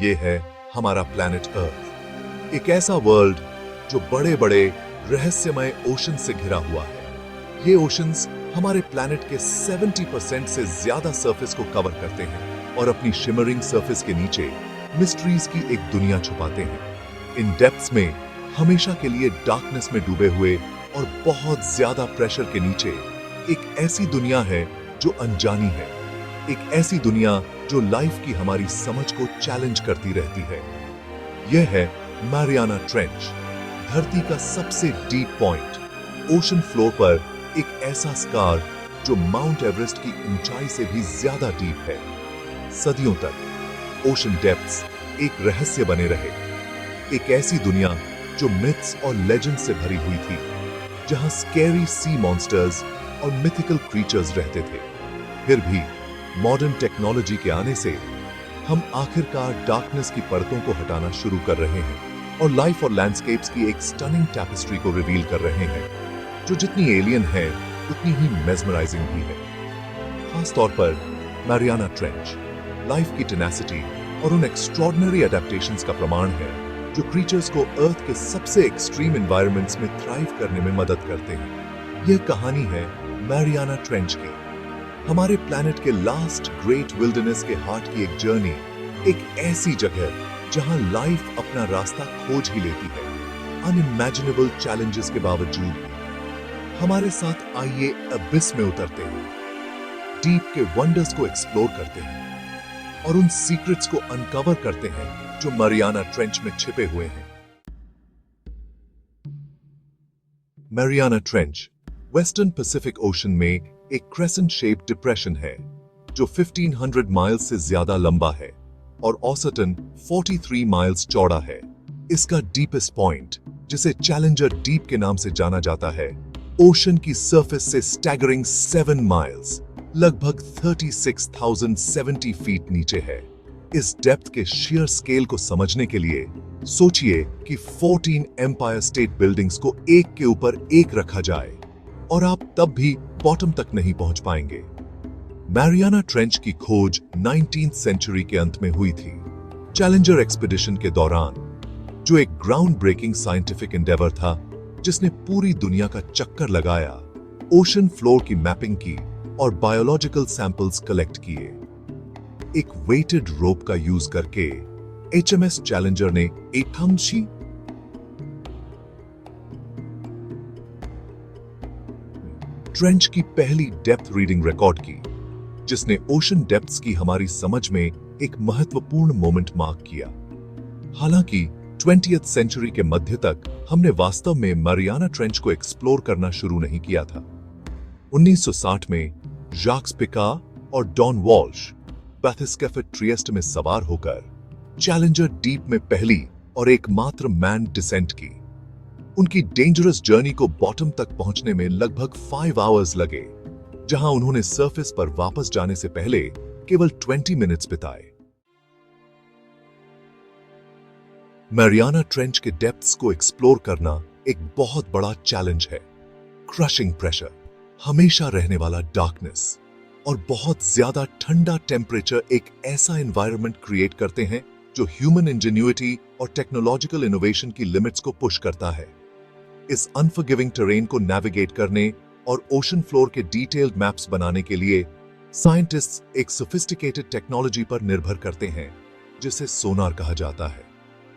ये है हमारा प्लैनेट अर्थ, एक ऐसा वर्ल्ड जो बड़े बड़े रहस्यमय ओशन से घिरा हुआ है। ये ओशंस हमारे प्लैनेट के 70% से ज्यादा सरफेस को कवर करते हैं और अपनी शिमरिंग सरफेस के नीचे मिस्ट्रीज की एक दुनिया छुपाते हैं। इन डेप्थ्स में हमेशा के लिए डार्कनेस में डूबे हुए और बहुत ज्यादा प्रेशर के नीचे एक ऐसी दुनिया है जो अनजानी है, एक ऐसी दुनिया जो लाइफ की हमारी समझ को चैलेंज करती रहती है। यह है मैरियाना ट्रेंच, धरती का सबसे डीप पॉइंट, ओशन फ्लोर पर एक ऐसा स्कार जो माउंट एवरेस्ट की ऊंचाई से भी ज्यादा डीप है। सदियों तक ओशन डेप्थ्स एक रहस्य बने रहे, एक ऐसी दुनिया जो मिथ्स और लेजेंड से भरी हुई थी, जहां स्कैरी सी मॉन्स्टर्स और मिथिकल क्रीचर्स रहते थे। फिर भी मॉडर्न टेक्नोलॉजी के आने से हम आखिरकार डार्कनेस की परतों को हटाना शुरू कर रहे हैं और लाइफ और लैंडस्केप्स की एक स्टनिंग टैपेस्ट्री को रिवील कर रहे हैं, जो जितनी एलियन है उतनी ही मेस्मराइजिंग भी है। खास तौर पर मैरियाना ट्रेंच लाइफ की टेनेसिटी और उन एक्स्ट्रॉर्डिनरी एडेप्टेशंस का प्रमाण है जो क्रीचर्स को अर्थ के सबसे एक्सट्रीम एनवायरनमेंट्स में थ्राइव करने में मदद करते हैं। यह कहानी है मैरियाना ट्रेंच की, हमारे प्लैनेट के लास्ट ग्रेट विल्डरनेस के हार्ट की एक जर्नी, एक ऐसी जगह जहां लाइफ अपना रास्ता खोज ही लेती है, अनइमेजिनेबल चैलेंजेस के बावजूद। हमारे साथ आइए अबिस में उतरते हैं, डीप के वंडर्स को एक्सप्लोर करते हैं और उन सीक्रेट्स को अनकवर करते हैं जो मैरियाना ट्रेंच में छिपे हुए हैं। Mariana trench western Pacific ocean में एक क्रेसेंट शेप डिप्रेशन है जो 1500 माइल्स से ज्यादा लंबा है और औसतन 43 माइल्स चौड़ा है। इसका डीपेस्ट पॉइंट, जिसे चैलेंजर डीप के नाम से जाना जाता है, ओशन की सरफेस से स्टैगरिंग 7 माइल्स, लगभग 36,070 फीट नीचे है। इस डेप्थ के शेयर स्केल को समझने के लिए सोचिए कि 14 एम्पायर स्टेट बिल्डिंग्स को एक के ऊपर एक रखा जाए और आप तब भी बॉटम तक नहीं पहुंच पाएंगे। मैरियाना ट्रेंच की खोज 19th सेंचुरी के अंत में हुई थी, चैलेंजर एक्सपीडिशन के दौरान, जो एक ग्राउंड ब्रेकिंग साइंटिफिक एंडेवर था जिसने पूरी दुनिया का चक्कर लगाया, ओशन फ्लोर की मैपिंग की और बायोलॉजिकल सैंपल्स कलेक्ट किए। एक वेटेड रोप का यूज करके HMS चैलेंजर ने एथांशी ट्रेंच की पहली डेप्थ रीडिंग रिकॉर्ड की, जिसने ओशन डेप्थ्स की हमारी समझ में एक महत्वपूर्ण मोमेंट मार्क किया। हालांकि 20th सेंचुरी के मध्य तक हमने वास्तव में मैरियाना ट्रेंच को एक्सप्लोर करना शुरू नहीं किया था। 1960 में जाक्स पिका और डॉन वॉल्श बैथिस्केफेट ट्रिएस्ट में सवार होकर चैलेंजर डीप में पहली और एकमात्र मैन डिसेंट की। उनकी डेंजरस जर्नी को बॉटम तक पहुंचने में लगभग 5 आवर्स लगे, जहां उन्होंने सरफेस पर वापस जाने से पहले केवल 20 मिनट्स बिताए। मैरियाना ट्रेंच के डेप्थ्स को एक्सप्लोर करना एक बहुत बड़ा चैलेंज है। क्रशिंग प्रेशर, हमेशा रहने वाला डार्कनेस और बहुत ज्यादा ठंडा टेम्परेचर एक ऐसा एनवायरनमेंट क्रिएट करते हैं जो ह्यूमन इंजेन्युइटी और टेक्नोलॉजिकल इनोवेशन की लिमिट्स को पुश करता है। इस अनफॉरगिविंग टेरेन को नेविगेट करने और ओशन फ्लोर के डिटेल्ड मैप्स बनाने के लिए साइंटिस्ट्स एक सोफिस्टिकेटेड टेक्नोलॉजी पर निर्भर करते हैं, जिसे सोनार कहा जाता है।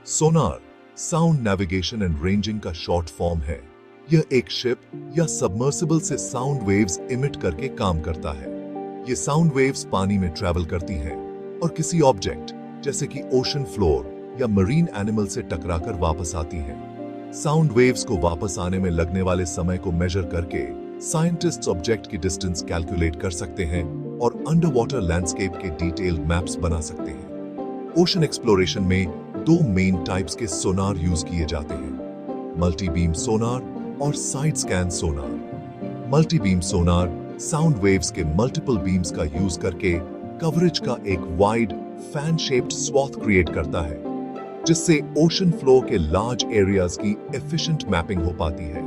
Sonar sound navigation and ranging का शॉर्ट फॉर्म है। यह एक शिप या सबमर्सिबल से साउंड वेव्स इमिट करके काम करता है। ये साउंड वेव्स पानी में ट्रैवल करती हैं और किसी ऑब्जेक्ट जैसे कि ओशन फ्लोर या मरीन एनिमल से टकराकर वापस आती हैं। साउंड वेव्स को वापस आने में लगने वाले समय को मेजर करके साइंटिस्ट्स ऑब्जेक्ट की डिस्टेंस कैलकुलेट कर सकते हैं और अंडर वाटर लैंडस्केप के डिटेल्ड मैप्स बना सकते हैं। ओशन एक्सप्लोरेशन में 2 मेन टाइप्स के सोनार यूज किए जाते हैं, मल्टी बीम सोनार और side scan sonar. Multi beam sonar sound waves के मल्टीपल बीम्स का यूज करके कवरेज का एक wide fan shaped swath create करता है, जिससे ओशन फ्लोर के लार्ज एरियाज की एफिशिएंट मैपिंग हो पाती है।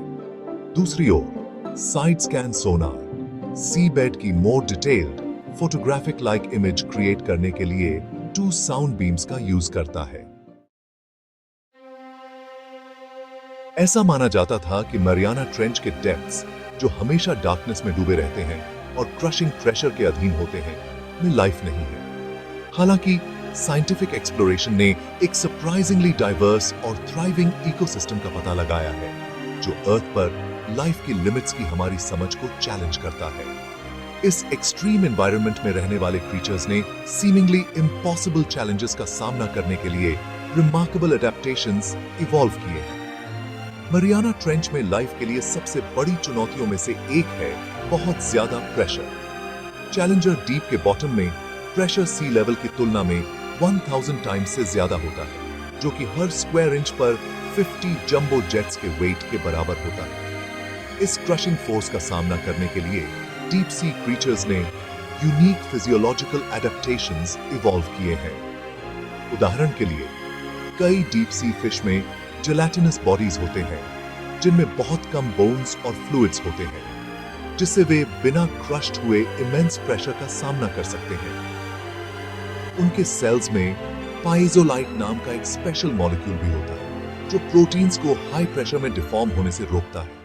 दूसरी ओर side scan sonar sea bed की more detailed photographic like image create करने के लिए 2 साउंड बीम्स का यूज करता है। ऐसा माना जाता था कि मरियाना ट्रेंच के डेप्थ्स, जो हमेशा डार्कनेस में डूबे रहते हैं और क्रशिंग प्रेशर के अधीन होते हैं, में लाइफ नहीं है। हालांकि साइंटिफिक एक्सप्लोरेशन ने एक सरप्राइजिंगली डाइवर्स और थ्राइविंग इकोसिस्टम का पता लगाया है, जो अर्थ पर लाइफ की लिमिट्स की हमारी समझ को चैलेंज करता है। इस एक्सट्रीम एनवायरनमेंट में रहने वाले क्रीचर्स ने सीमिंगली इम्पॉसिबल चैलेंजेस का सामना करने के लिए रिमार्केबल एडेप्टेशंस इवॉल्व किए हैं। मरियाना ट्रेंच में लाइफ के लिए सबसे बड़ी चुनौतियों में से एक है बहुत ज्यादा प्रेशर। चैलेंजर डीप के बॉटम में प्रेशर सी लेवल की तुलना में 1000 टाइम्स से ज्यादा होता है, जो कि हर स्क्वायर इंच पर 50 जंबो जेट्स के वेट के बराबर होता है। इस क्रशिंग फोर्स का सामना करने के लिए डीप सी क्रीचर्स ने यूनिक फिजियोलॉजिकल एडेप्टेशंस इवॉल्व किए हैं। उदाहरण के लिए, कई डीप सी फिश में जेलेटिनस बॉडीज होते हैं, जिनमें बहुत कम बोन्स और फ्लूइड्स होते हैं, जिससे वे बिना क्रश्ड हुए इमेंस प्रेशर का सामना कर सकते हैं। उनके सेल्स में पाइज़ोलाइट नाम का एक स्पेशल मॉलिक्यूल भी होता है, जो प्रोटीन्स को हाई प्रेशर में डिफॉर्म होने से रोकता है।